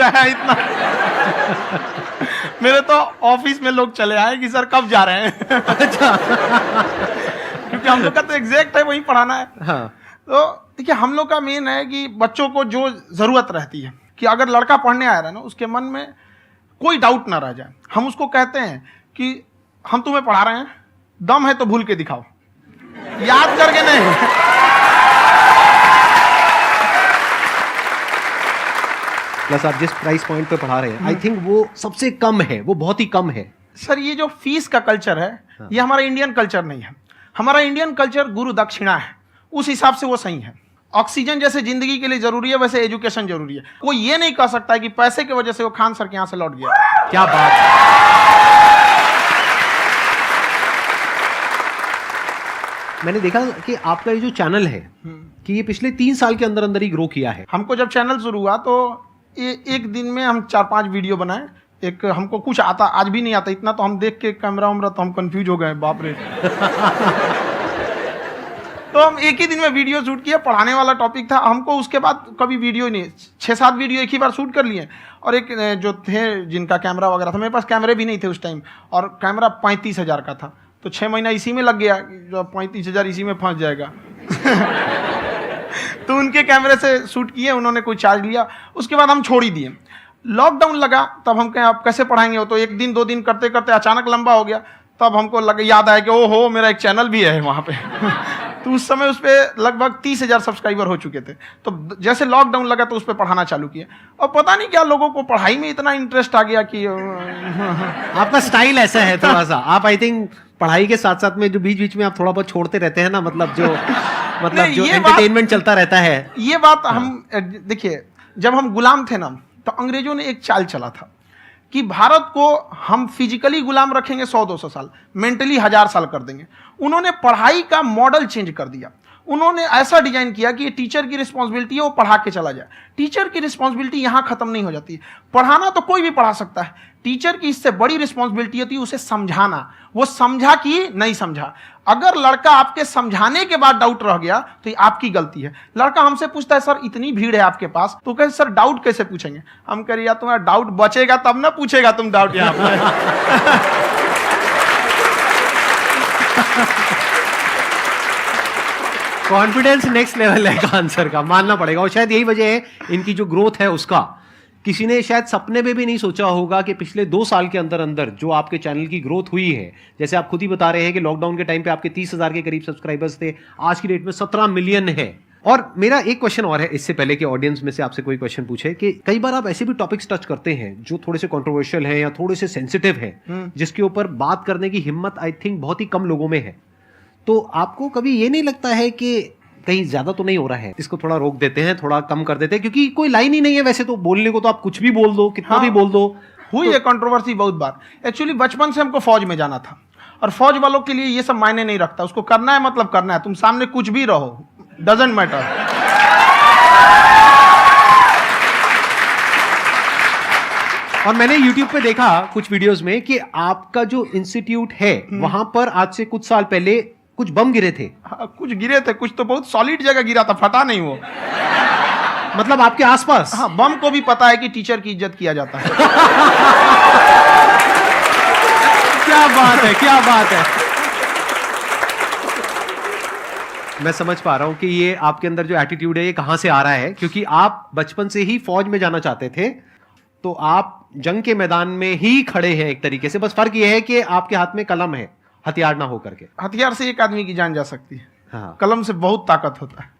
है इतना। मेरे तो ऑफिस में लोग चले आए कि सर कब जा रहे हैं। अच्छा। क्योंकि हम लोग का तो एग्जैक्ट है वही पढ़ाना है। हाँ। तो देखिए हम लोग का मेन है कि बच्चों को जो जरूरत रहती है कि अगर लड़का पढ़ने आ रहा है ना उसके मन में कोई डाउट ना रह जाए, हम उसको कहते हैं कि हम तुम्हें पढ़ा रहे हैं, दम है तो भूल के दिखाओ, याद करके नहीं। प्लस आप जिस प्राइस पॉइंट पे पढ़ा रहे हैं आई थिंक वो सबसे कम है, वो बहुत ही कम है। सर ये जो फीस का कल्चर है ये हमारा इंडियन कल्चर नहीं है। हमारा इंडियन कल्चर गुरु दक्षिणा है, उस हिसाब से वो सही है। ऑक्सीजन जैसे जिंदगी के लिए जरूरी है वैसे एजुकेशन जरूरी है। कोई ये नहीं कह सकता है कि पैसे की वजह से वो खान सर के यहां से लौट गया। क्या बात है। मैंने देखा कि आपका ये जो चैनल है कि ये पिछले 3 साल के अंदर अंदर ही ग्रो किया है। हमको जब चैनल शुरू हुआ तो एक दिन में हम 4-5 वीडियो बनाए। एक हमको कुछ आता, आज भी नहीं आता इतना, तो हम देख के कैमरा उमरा तो हम कंफ्यूज हो गए, बाप रे। तो हम एक ही दिन में वीडियो शूट किया, पढ़ाने वाला टॉपिक था। हमको उसके बाद कभी वीडियो नहीं, 6-7 वीडियो एक ही बार शूट कर लिए। और एक जो थे जिनका कैमरा वगैरह था, मेरे पास कैमरे भी नहीं थे उस टाइम, और कैमरा 35,000 का था, तो 6 महीना इसी में लग गया, जो 35,000 इसी में फंस जाएगा। तो उनके कैमरे से शूट किए, उन्होंने कोई चार्ज लिया, उसके बाद हम छोड़ ही दिए। लॉकडाउन लगा तब हम कहें आप कैसे पढ़ाएंगे, वो तो 1 दिन 2 दिन करते करते अचानक लंबा हो गया। तब हमको याद आया कि ओहो मेरा एक चैनल भी है वहाँ पे। तो उस समय उस पर लगभग 30,000 सब्सक्राइबर हो चुके थे। तो जैसे लॉकडाउन लगा तो उस पर पढ़ाना चालू किया, और पता नहीं क्या लोगों को पढ़ाई में इतना इंटरेस्ट आ गया कि आपका स्टाइल ऐसा है थोड़ा सा, आप आई थिंक पढ़ाई के साथ साथ में जो बीच बीच में आप थोड़ा बहुत छोड़ते रहते हैं ना, मतलब जो एंटरटेनमेंट चलता रहता है। ये बात हम देखिए, जब हम गुलाम थे ना तो अंग्रेजों ने एक चाल चला था कि भारत को हम फिजिकली गुलाम रखेंगे 100-200 साल, मेंटली 1000 साल कर देंगे। उन्होंने पढ़ाई का मॉडल चेंज कर दिया। उन्होंने ऐसा डिजाइन किया कि ये टीचर की रिस्पॉन्सिबिलिटी है, वो पढ़ा के चला जाए। टीचर की रिस्पॉन्सिबिलिटी यहाँ खत्म नहीं हो जाती है। पढ़ाना तो कोई भी पढ़ा सकता है, टीचर की इससे बड़ी रिस्पॉन्सिबिलिटी होती है उसे समझाना। वो समझा कि नहीं समझा। अगर लड़का आपके समझाने के बाद डाउट रह गया तो ये आपकी गलती है। लड़का हमसे पूछता है सर इतनी भीड़ है आपके पास, तो कहे सर डाउट कैसे पूछेंगे। हम कह रहे यार तुम्हारा डाउट बचेगा तब ना पूछेगा तुम डाउट यहाँ पर। कॉन्फिडेंस नेक्स्ट लेवल है आंसर का, मानना पड़ेगा। और शायद यही वजह है इनकी जो ग्रोथ है उसका। किसी ने शायद सपने में भी नहीं सोचा होगा कि पिछले 2 साल के अंदर अंदर जो आपके चैनल की ग्रोथ हुई है, जैसे आप खुद ही बता रहे हैं कि लॉकडाउन के टाइम पे आपके 30,000 के करीब सब्सक्राइबर्स थे, आज की डेट में 17 मिलियन है। और मेरा एक क्वेश्चन और है, इससे पहले कि ऑडियंस में से आपसे कोई क्वेश्चन पूछे, कि कई बार आप ऐसे भी टॉपिक्स टच करते हैं जो थोड़े से कंट्रोवर्शियल हैं या थोड़े से सेंसिटिव हैं, जिसके ऊपर बात करने की हिम्मत आई थिंक बहुत ही कम लोगों में है। तो आपको कभी ये नहीं लगता है कि कहीं ज्यादा तो नहीं हो रहा है, इसको थोड़ा रोक देते हैं, थोड़ा कम कर देते हैं, क्योंकि कोई लाइन ही नहीं है वैसे तो बोलने को, तो आप कुछ भी बोल दो, कितना भी बोल दो। हुई है कंट्रोवर्सी बहुत बार। एक्चुअली बचपन से हमको फौज में जाना था, और फौज वालों के लिए ये सब मायने नहीं रखता। उसको करना है मतलब करना है, तुम सामने कुछ भी रहो, डजंट मैटर। और मैंने YouTube पे देखा कुछ वीडियोस में कि आपका जो इंस्टीट्यूट है वहां पर आज से कुछ साल पहले कुछ बम गिरे थे। हाँ, कुछ गिरे थे, कुछ तो बहुत सॉलिड जगह गिरा था, फटा नहीं वो। मतलब आपके आसपास? हाँ, बम को भी पता है कि टीचर की इज्जत किया जाता है। क्या बात है, क्या बात है। मैं समझ पा रहा हूं कि ये आपके अंदर जो एटीट्यूड है ये कहां से आ रहा है, क्योंकि आप बचपन से ही फौज में जाना चाहते थे, तो आप जंग के मैदान में ही खड़े हैं एक तरीके से। बस फर्क ये है कि आपके हाथ में कलम है, हथियार ना होकर के। हथियार से एक आदमी की जान जा सकती है, हाँ। कलम से बहुत ताकत होता है।